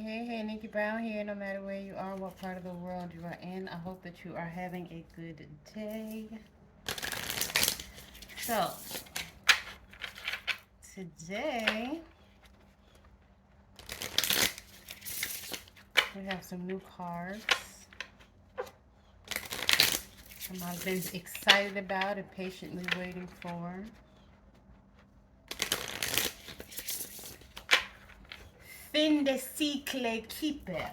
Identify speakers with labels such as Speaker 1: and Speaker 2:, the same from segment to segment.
Speaker 1: Hey, Nikki Brown here. No matter where you are, what part of the world you are in, I hope that you are having a good day. So, today we have some new cards. I've been excited about and patiently waiting for. Fin de cycle keeper,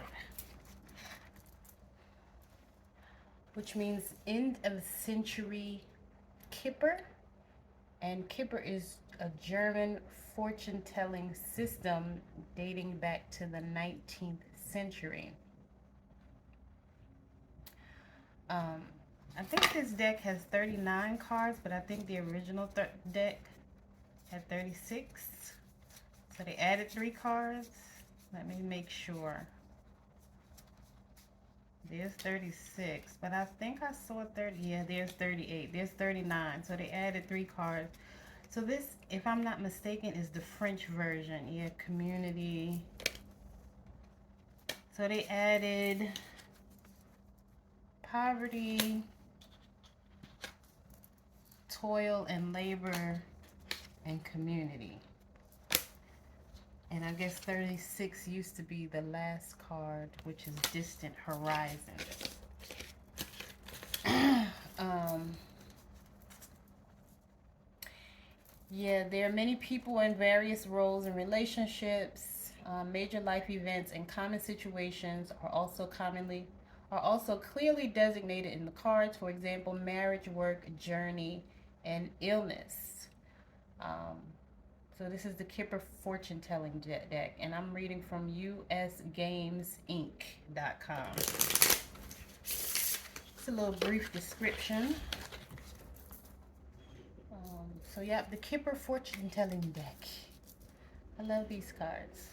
Speaker 1: which means end of century kipper. And kipper is a German fortune telling system dating back to the 19th century. I think this deck has 39 cards, but I think the original deck had 36. So they added 3 cards. Let me make sure. There's 36, but I think I saw 30. Yeah, there's 38. There's 39. So they added 3 cards. So this, if I'm not mistaken, is the French version. Yeah, community. So they added poverty, toil and labor, and community. And I guess 36 used to be the last card, which is distant horizon. Yeah, there are many people in various roles and relationships. Major life events and common situations are also clearly designated in the cards. For example, marriage, work, journey, and illness. Um, so this is the Kipper fortune telling deck, and I'm reading from usgamesinc.com. It's a little brief description. So yeah, the Kipper fortune telling deck. I love these cards.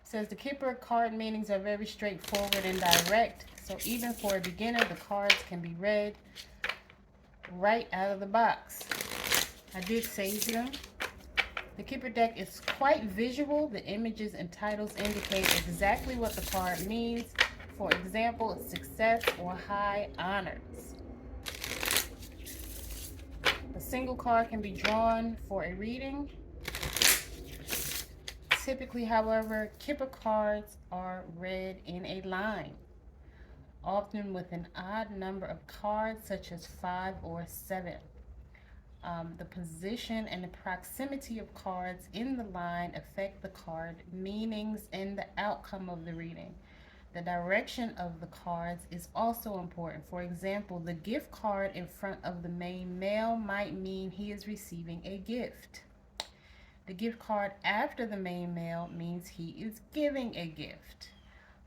Speaker 1: It says the Kipper card meanings are very straightforward and direct. So even for a beginner, the cards can be read right out of the box. I did save them. The Kipper deck is quite visual. The images and titles indicate exactly what the card means. For example, success or high honors. A single card can be drawn for a reading. Typically, however, Kipper cards are read in a line, often with an odd number of cards, such as 5 or 7. The position and the proximity of cards in the line affect the card meanings and the outcome of the reading. The direction of the cards is also important. For example, the gift card in front of the main male might mean he is receiving a gift. The gift card after the main male means he is giving a gift.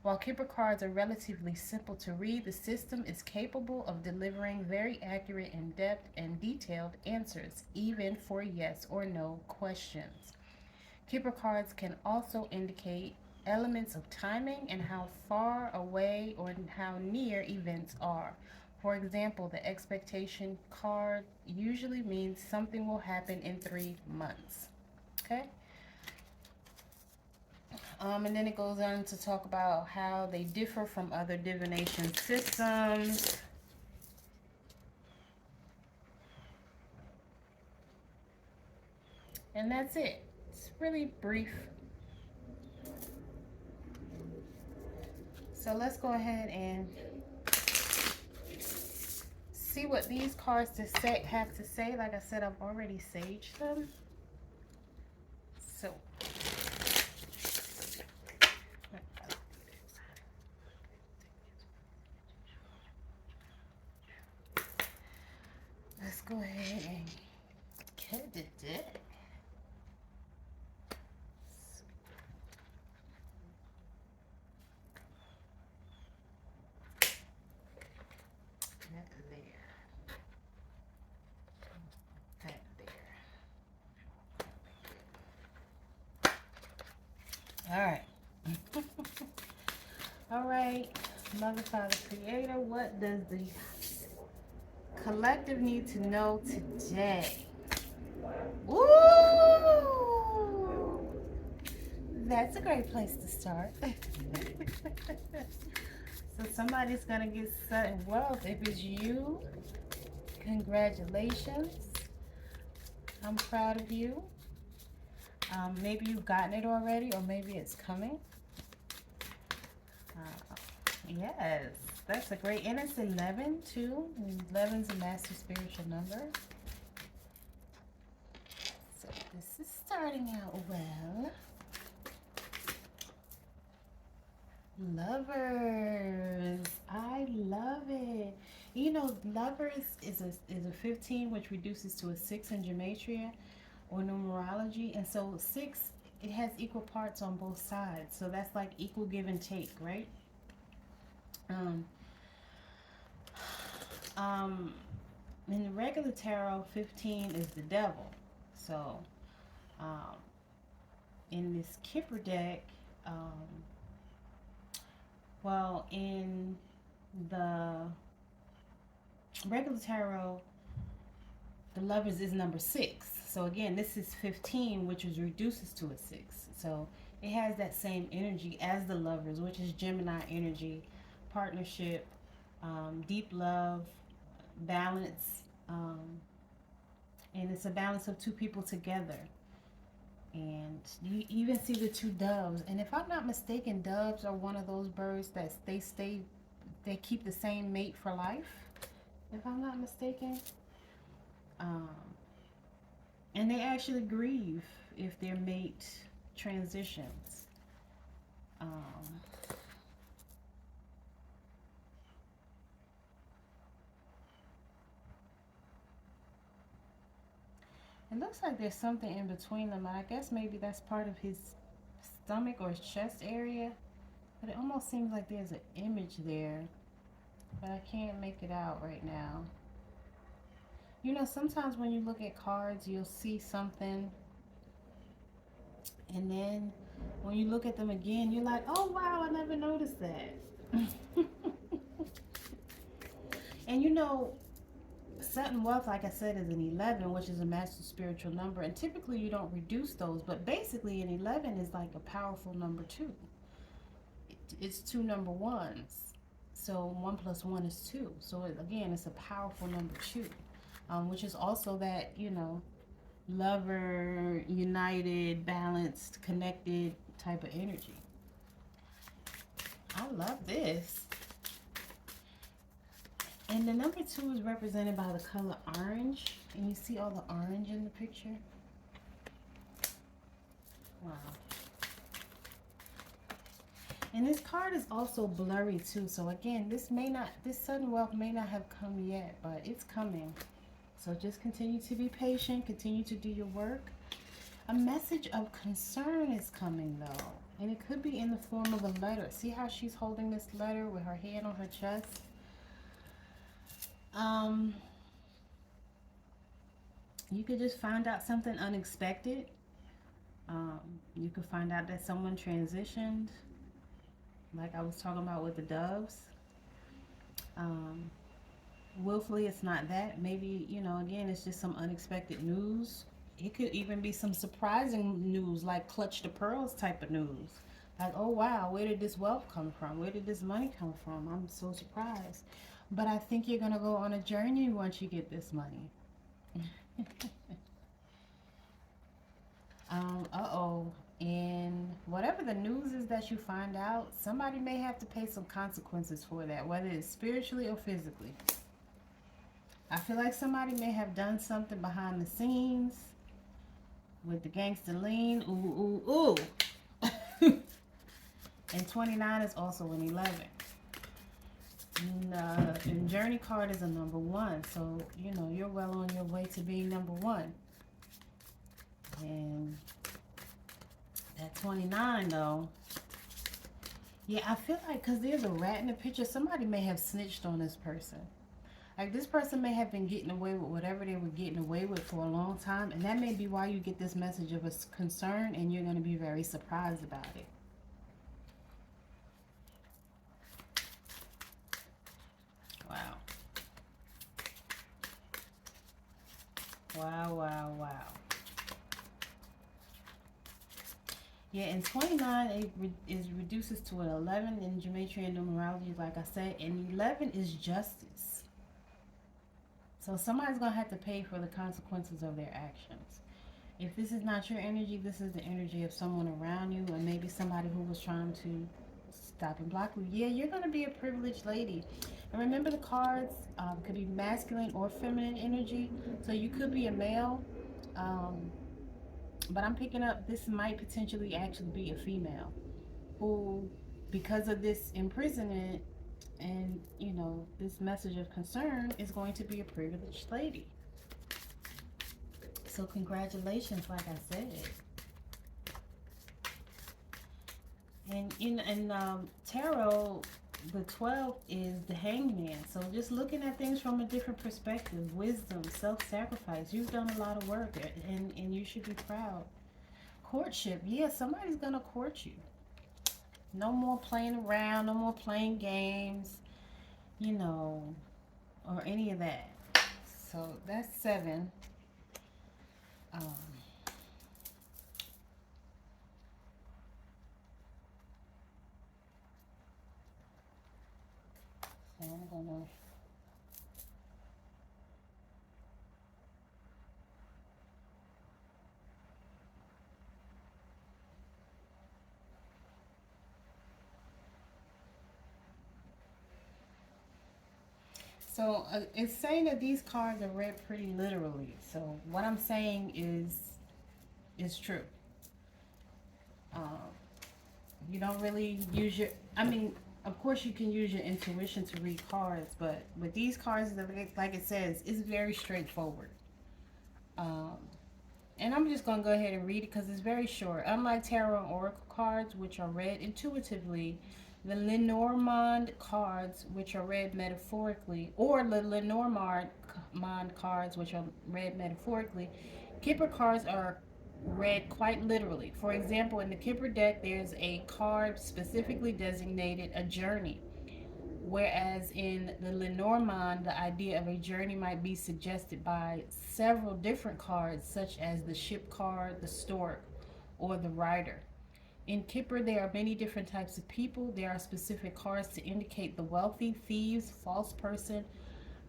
Speaker 1: While Kipper cards are relatively simple to read, the system is capable of delivering very accurate, in-depth, and detailed answers, even for yes or no questions. Kipper cards can also indicate elements of timing and how far away or how near events are. For example, the expectation card usually means something will happen in 3 months. Okay? And then it goes on to talk about how they differ from other divination systems. And that's it. It's really brief. So let's go ahead and see what these cards have to say. Like I said, I've already saged them. So let's go ahead and cut the deck. All right. All right, Mother, Father, Creator, what does the collective need to know today? Ooh, that's a great place to start. So somebody's gonna get sudden wealth. If it's you, congratulations. I'm proud of you. Maybe you've gotten it already, or maybe it's coming. Uh, yes, that's a great, and it's 11 too. 11's a master spiritual number. So this is starting out well. Lovers, I love it. You know, lovers is a 15, which reduces to a 6 in gematria or numerology, and so 6, it has equal parts on both sides. So that's like equal give and take, right? Um, um, in the regular tarot, 15 is the devil. So, um, in this Kipper deck, um, well, in the regular tarot, the lovers is number 6. So again, this is 15, which is reduces to a 6. So it has that same energy as the lovers, which is Gemini energy, partnership, deep love, balance, and it's a balance of two people together. And you even see the two doves. And if I'm not mistaken, doves are one of those birds that they keep the same mate for life. If I'm not mistaken. Um, and they actually grieve if their mate transitions. Um, it looks like there's something in between them. I guess maybe that's part of his stomach or his chest area. But it almost seems like there's an image there. But I can't make it out right now. You know, sometimes when you look at cards, you'll see something, and then when you look at them again, you're like, oh wow, I never noticed that. And you know, sudden wealth, like I said, is an 11, which is a master spiritual number, and typically you don't reduce those, but basically an 11 is like a powerful number 2. It's two number ones, so 1 plus 1 is 2. So again, it's a powerful number 2, which is also that, you know, lover, united, balanced, connected type of energy. I love this. And the number 2 is represented by the color orange. And you see all the orange in the picture? Wow. And this card is also blurry too. So again, this sudden wealth may not have come yet, but it's coming. So just continue to be patient, continue to do your work. A message of concern is coming though. And it could be in the form of a letter. See how she's holding this letter with her hand on her chest? You could just find out something unexpected. You could find out that someone transitioned, like I was talking about with the doves. Willfully, it's not that. Maybe, you know, again, it's just some unexpected news. It could even be some surprising news, like clutch the pearls type of news. Like, oh wow, where did this wealth come from? Where did this money come from? I'm so surprised. But I think you're going to go on a journey once you get this money. Uh-oh. And whatever the news is that you find out, somebody may have to pay some consequences for that, whether it's spiritually or physically. I feel like somebody may have done something behind the scenes with the gangster lean. Ooh, ooh, ooh. And 29 is also an 11. And journey card is a number 1. So, you know, you're well on your way to being number 1. And that 29 though, yeah, I feel like because there's a rat in the picture, somebody may have snitched on this person. Like this person may have been getting away with whatever they were getting away with for a long time, and that may be why you get this message of a concern, and you're going to be very surprised about it. Wow. Wow, wow, wow. Yeah, and 29 is reduces to an 11 in gematria and numerology, like I said, and 11 is justice. So somebody's gonna have to pay for the consequences of their actions. If this is not your energy, this is the energy of someone around you, and maybe somebody who was trying to stop and block you. Yeah, you're gonna be a privileged lady. And remember, the cards could be masculine or feminine energy. So you could be a male. Um, but I'm picking up this might potentially actually be a female who, because of this imprisonment and this message of concern, is going to be a privileged lady. So congratulations, like I said. And tarot, the 12th is the hangman. So just looking at things from a different perspective, wisdom, self-sacrifice. You've done a lot of work, and you should be proud. Courtship, yeah, somebody's gonna court you. No more playing around, no more playing games, you know, or any of that. So that's 7. Um, so I'm gonna. So it's saying that these cards are read pretty literally. So what I'm saying is true. Um, you don't really use your. I mean, of course you can use your intuition to read cards, but with these cards, like it says, it's very straightforward. Um, and I'm just gonna go ahead and read it because it's very short. Unlike tarot and oracle cards, which are read intuitively, the Lenormand cards, which are read metaphorically, or the Lenormand cards, which are read metaphorically, Kipper cards are read quite literally. For example, in the Kipper deck, there's a card specifically designated a journey. Whereas in the Lenormand, the idea of a journey might be suggested by several different cards, such as the ship card, the stork, or the rider. In Kipper, there are many different types of people. There are specific cards to indicate the wealthy, thieves, false person,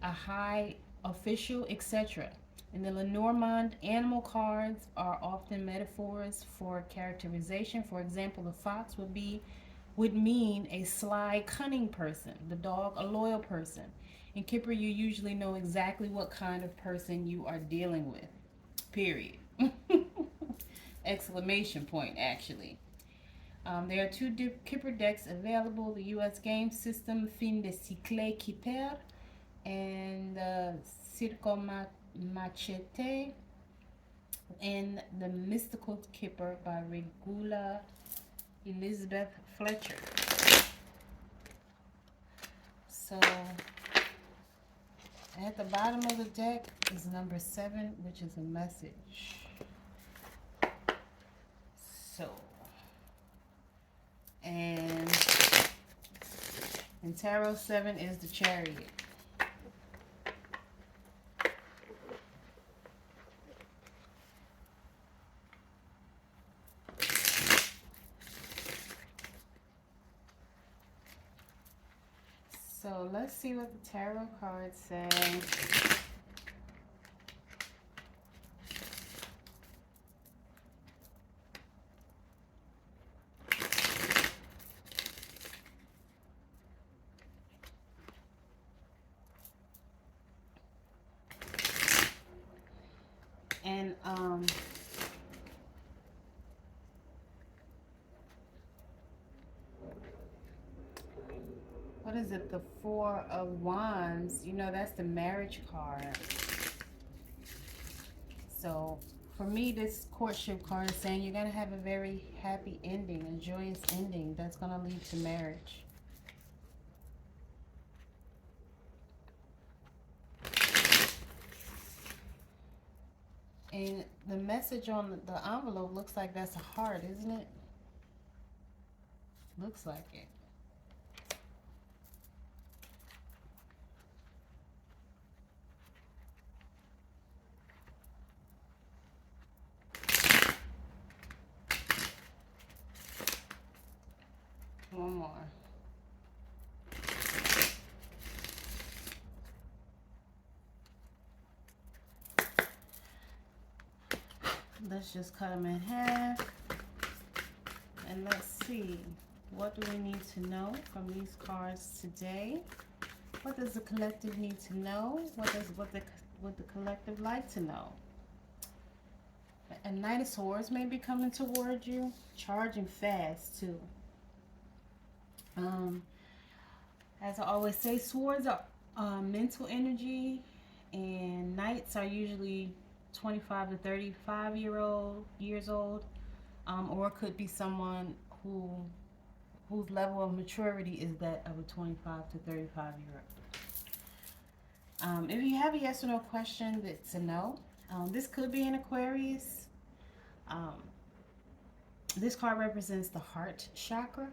Speaker 1: a high official, etc. In the Lenormand, animal cards are often metaphors for characterization. For example, the fox would mean a sly, cunning person. The dog, a loyal person. In Kipper, you usually know exactly what kind of person you are dealing with. Period. Exclamation point, actually. There are two Kipper decks available: the U.S. game system Fin de Cycle Kipper and Circo Machete, and the Mystical Kipper by Regula Elizabeth Fletcher. So at the bottom of the deck is number 7, which is a message. So, and in Tarot, 7 is the Chariot. So let's see what the tarot cards say. And what is it? The 4 of Wands. You know, that's the marriage card. So for me, this courtship card is saying you're going to have a very happy ending, a joyous ending that's going to lead to marriage. And the message on the envelope looks like that's a heart, isn't it? Looks like it. on. Let's just cut them in half. And let's see. What do we need to know from these cards today? What does the collective need to know? What the collective like to know? A Knight of Swords may be coming toward you, charging fast too. As I always say, swords are mental energy, and knights are usually 25 to 35 years old, or it could be someone whose level of maturity is that of a 25 to 35-year-old. If you have a yes or no question, it's a no. This could be an Aquarius. This card represents the heart chakra.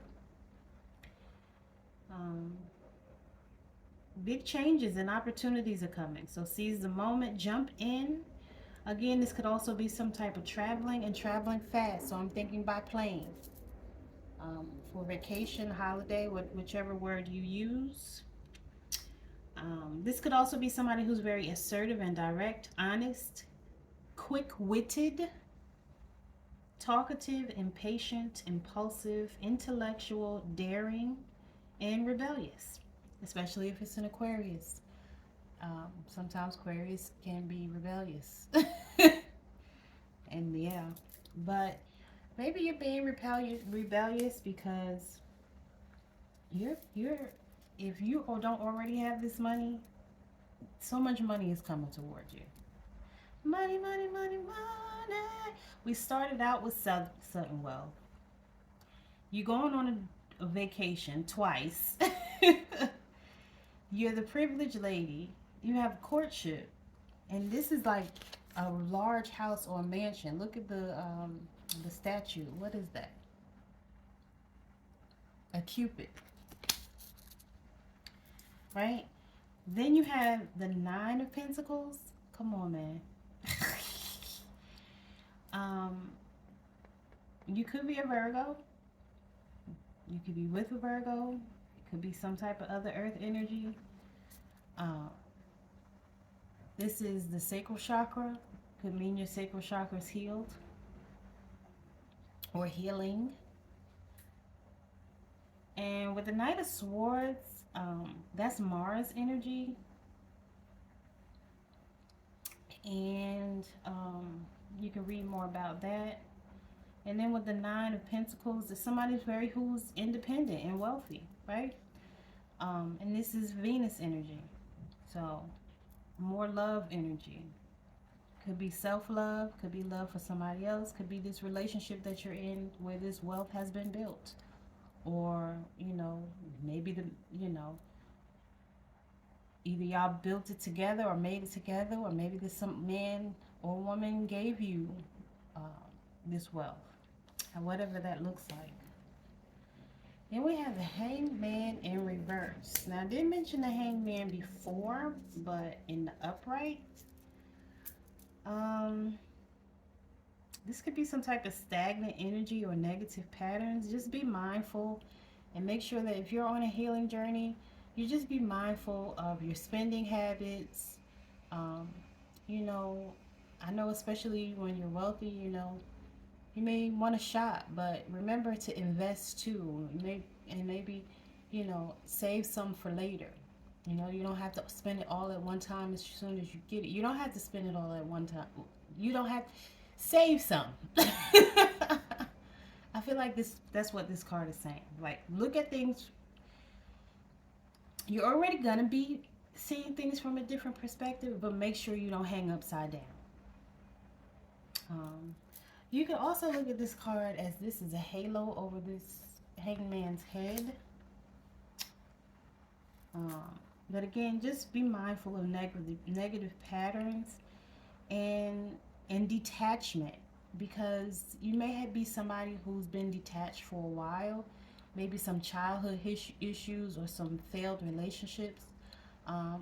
Speaker 1: Big changes and opportunities are coming. So seize the moment, jump in. Again, this could also be some type of traveling and traveling fast. So I'm thinking by plane. For vacation, holiday, whichever word you use. This could also be somebody who's very assertive and direct, honest, quick-witted, talkative, impatient, impulsive, intellectual, daring, and rebellious, especially if it's an Aquarius. Sometimes Aquarius can be rebellious. And yeah, but maybe you're being rebellious because you're if you don't already have this money, so much money is coming towards you. Money, money, money, money. We started out with sudden wealth. You're going on a vacation twice. You're the privileged lady. You have courtship. And this is like a large house or a mansion. Look at the statue. What is that? A cupid. Right? Then you have the Nine of Pentacles. Come on, man. You could be a Virgo. You could be with a Virgo. It could be some type of other earth energy. This is the sacral chakra. Could mean your sacral chakra is healed or healing. And with the Knight of Swords, that's Mars energy. And you can read more about that. And then with the Nine of Pentacles, it's somebody who's independent and wealthy, right? And this is Venus energy. So more love energy. Could be self-love, could be love for somebody else, could be this relationship that you're in where this wealth has been built. Or, maybe either y'all built it together or made it together, or maybe there's some man or woman gave you this wealth, and whatever that looks like. Then we have the Hangman in reverse. Now, I did mention the Hangman before, but in the upright, this could be some type of stagnant energy or negative patterns. Just be mindful and make sure that if you're on a healing journey, you just be mindful of your spending habits. I know especially when you're wealthy, you may want to shop, but remember to invest too. Maybe, save some for later. You don't have to spend it all at one time as soon as you get it. You don't have to spend it all at one time. You don't have to save some. I feel like that's what this card is saying. Like, look at things. You're already going to be seeing things from a different perspective, but make sure you don't hang upside down. You can also look at this card as this is a halo over this hangman's head. But again, just be mindful of negative patterns and detachment, because you may be somebody who's been detached for a while, maybe some childhood issues or some failed relationships,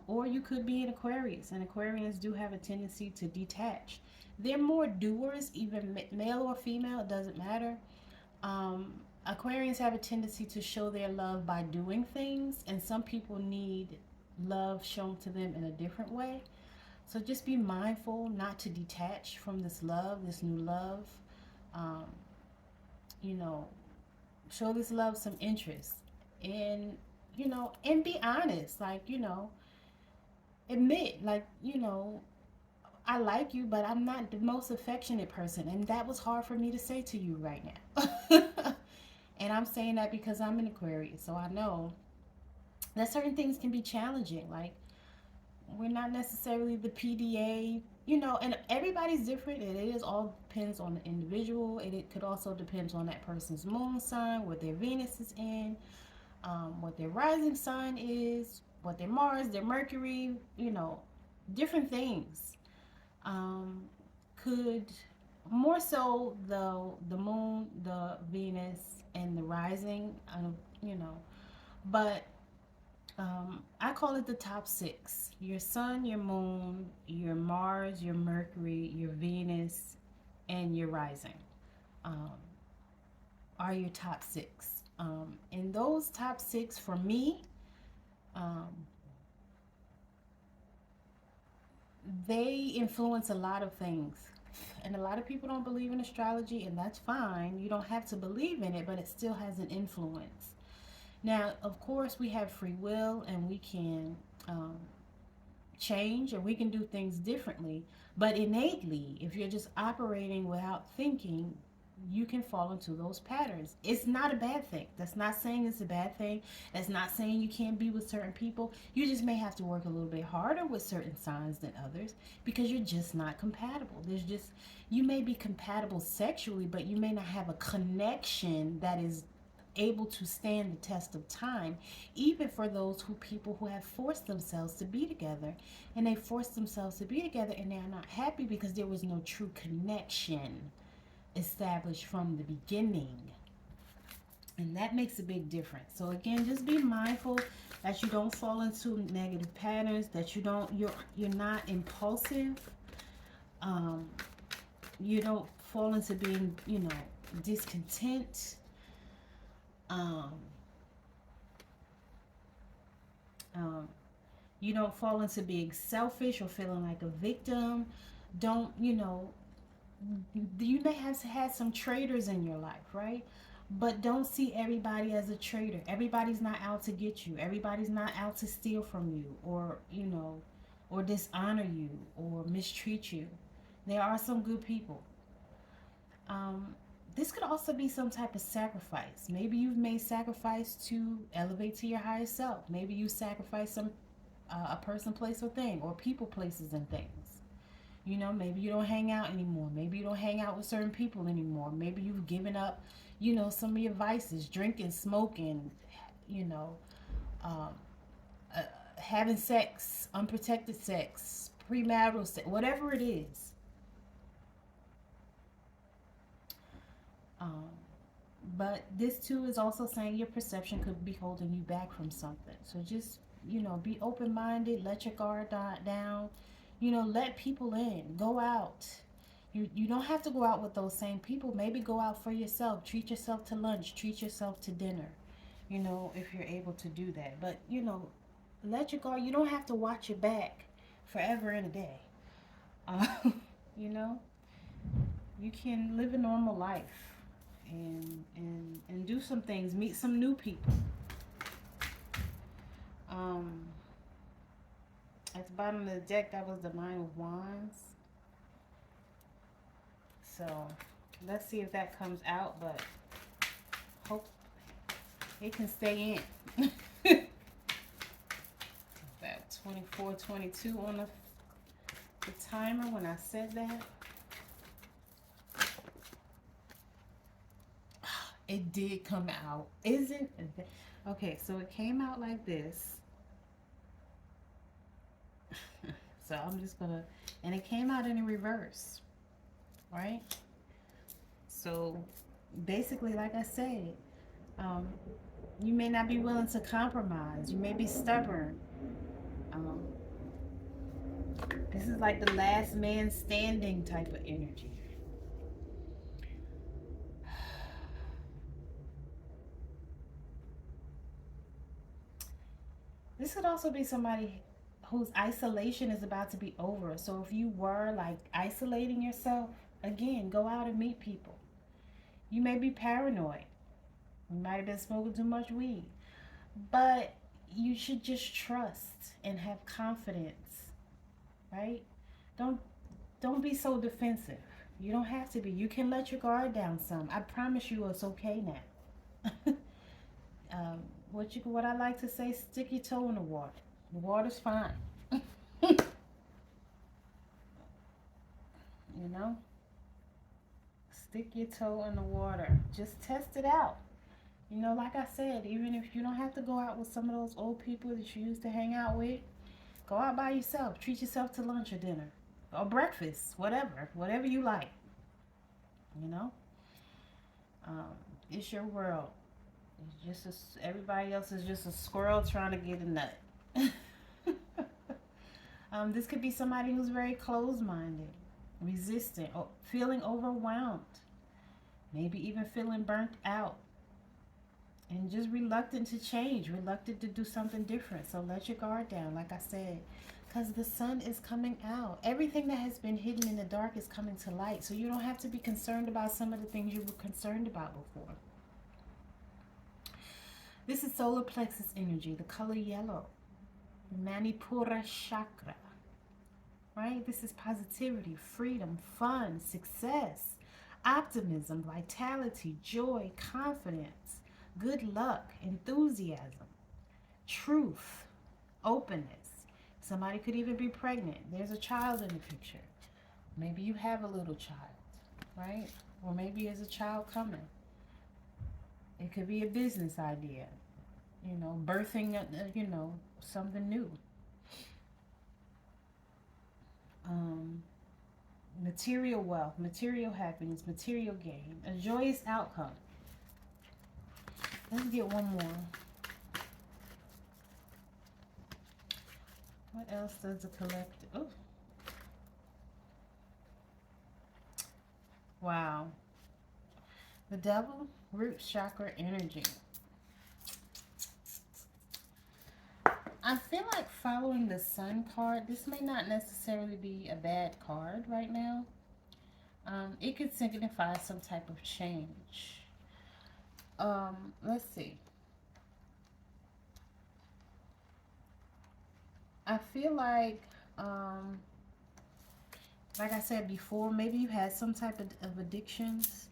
Speaker 1: or you could be an Aquarius, and Aquarians do have a tendency to detach. They're more doers, even male or female, it doesn't matter. Aquarians have a tendency to show their love by doing things, and some people need love shown to them in a different way. So just be mindful not to detach from this love, this new love. Um, you know, show this love some interest, and and be honest. Like, admit, like, I like you, but I'm not the most affectionate person, and that was hard for me to say to you right now. And I'm saying that because I'm an Aquarius, so I know that certain things can be challenging. Like, we're not necessarily the PDA, and everybody's different, and it is all depends on the individual. It could also depend on that person's moon sign, what their Venus is in, what their rising sign is, what their Mars, their Mercury, different things. Um, could more so the moon, the Venus, and the rising, you know, but I call it the top six: your sun, your moon, your Mars, your Mercury, your Venus, and your rising um, are your top six. And those top six for me, um, they influence a lot of things. And a lot of people don't believe in astrology, and that's fine. You don't have to believe in it, but it still has an influence. Now, of course, we have free will, and we can um, change, and we can do things differently. But innately, if you're just operating without thinking, you can fall into those patterns. It's not a bad thing. That's not saying it's a bad thing. That's not saying you can't be with certain people. You just may have to work a little bit harder with certain signs than others because you're just not compatible. You may be compatible sexually, but you may not have a connection that is able to stand the test of time, even for those people who have forced themselves to be together, and they forced themselves to be together and they're not happy because there was no true connection established from the beginning. And that makes a big difference. So again, just be mindful that you don't fall into negative patterns, that you're not impulsive. um you don't fall into being, discontent. um um you don't fall into being selfish or feeling like a victim. Don't, you may have had some traitors in your life, right? But don't see everybody as a traitor. Everybody's not out to get you. Everybody's not out to steal from you, or, or dishonor you or mistreat you. There are some good people. Um, this could also be some type of sacrifice. Maybe you've made sacrifice to elevate to your higher self. Maybe you sacrifice a person, place, or thing, or people, places, and things. Maybe you don't hang out anymore. Maybe you don't hang out with certain people anymore. Maybe you've given up, some of your vices, drinking, smoking, you know, um, uh, having sex, unprotected sex, premarital sex, whatever it is. Um, but this too is also saying your perception could be holding you back from something. So just, be open minded, let your guard down, let people in, go out. You don't have to go out with those same people. Maybe go out for yourself, treat yourself to lunch, treat yourself to dinner, if you're able to do that. But, let your guard, you don't have to watch your back forever and a day. Uh, you know, you can live a normal life and do some things, meet some new people. Um, at the bottom of the deck, that was the Nine of Wands. So let's see if that comes out, but hope it can stay in. That 24:22 on the timer when I said that. It did come out. Isn't it? Okay, so it came out like this. So I'm just gonna, and it came out in a reverse, right? So basically, like I said, um, you may not be willing to compromise. You may be stubborn. Um, this is like the last man standing type of energy. This could also be somebody whose isolation is about to be over. So if you were like isolating yourself, again, go out and meet people. You may be paranoid. You might have been smoking too much weed. But you should just trust and have confidence, right? Don't don't be so defensive. You don't have to be. You can let your guard down some. I promise you it's okay now. What I like to say, stick your toe in the water. The water's fine. You know? Stick your toe in the water. Just test it out. You know, like I said, even if you don't have to go out with some of those old people that you used to hang out with, go out by yourself. Treat yourself to lunch or dinner or breakfast, whatever you like. You know, um, it's your world. It's just everybody else is just a squirrel trying to get a nut. This could be somebody who's very closed-minded, resistant, or feeling overwhelmed, maybe even feeling burnt out, and just reluctant to change, reluctant to do something different. So let your guard down, like I said, because the sun is coming out. Everything that has been hidden in the dark is coming to light. So you don't have to be concerned about some of the things you were concerned about before. This is solar plexus energy, the color yellow, Manipura chakra, right? This is positivity, freedom, fun, success, optimism, vitality, joy, confidence, good luck, enthusiasm, truth, openness. Somebody could even be pregnant. There's a child in the picture. Maybe you have a little child, right? Or maybe there's a child coming. It could be a business idea, birthing, something new. Material wealth, material happiness, material gain, a joyous outcome. Let's get one more. What else does the collective? Oh, wow. The devil, root chakra energy. I feel like following the sun card, this may not necessarily be a bad card right now. It could signify some type of change. Let's see. I feel like I said before, maybe you had some type of addictions.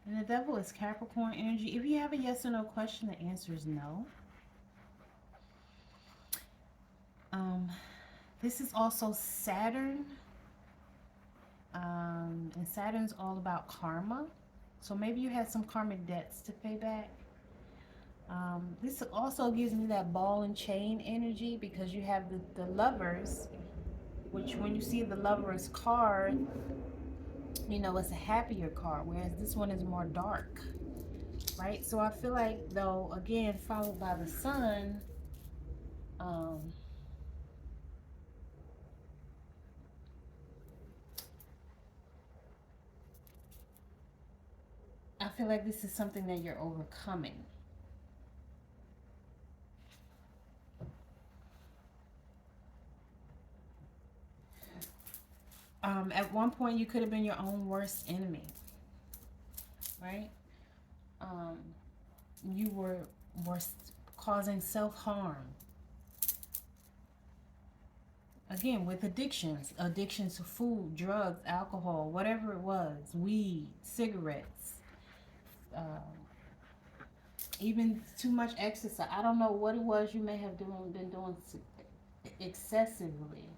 Speaker 1: And the devil is Capricorn energy. If you have a yes or no question, the answer is no. This is also Saturn. And Saturn's all about karma. So maybe you had some karmic debts to pay back. This also gives me that ball and chain energy because you have the lovers, which when you see the lovers card, it's a happier card, whereas this one is more dark, right? So I feel like, though, again, followed by the sun, I feel like this is something that you're overcoming. At one point, you could have been your own worst enemy, right? You were causing self-harm. Again, with addictions to food, drugs, alcohol, whatever it was, weed, cigarettes, even too much exercise. I don't know what it was you may have been doing excessively.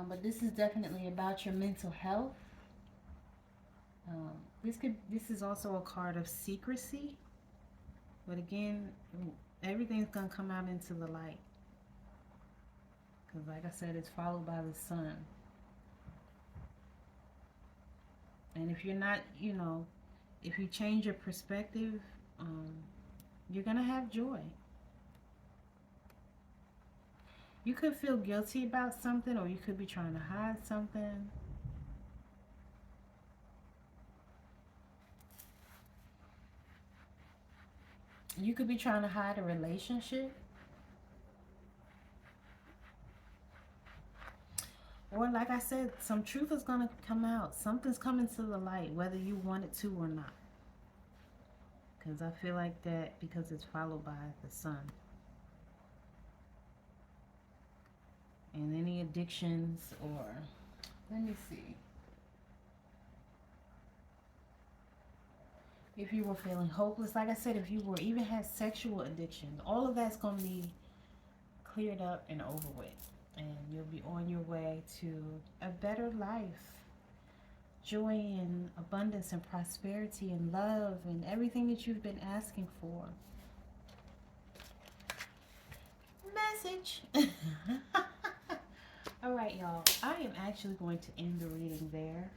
Speaker 1: But this is definitely about your mental health. This is also a card of secrecy, but again, everything's gonna come out into the light because, like I said, it's followed by the sun. And if you're not, if you change your perspective, you're gonna have joy. You could feel guilty about something, or you could be trying to hide something. You could be trying to hide a relationship. Or like I said, some truth is going to come out. Something's coming to the light, whether you want it to or not. Because I feel like that because it's followed by the sun. And any addictions or, let me see. If you were feeling hopeless, like I said, if you were even had sexual addictions, all of that's going to be cleared up and over with. And you'll be on your way to a better life. Joy and abundance and prosperity and love and everything that you've been asking for. Message. All right, y'all. I am actually going to end the reading there.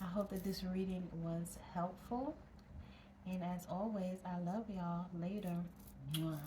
Speaker 1: I hope that this reading was helpful. And as always, I love y'all. Later. Mwah.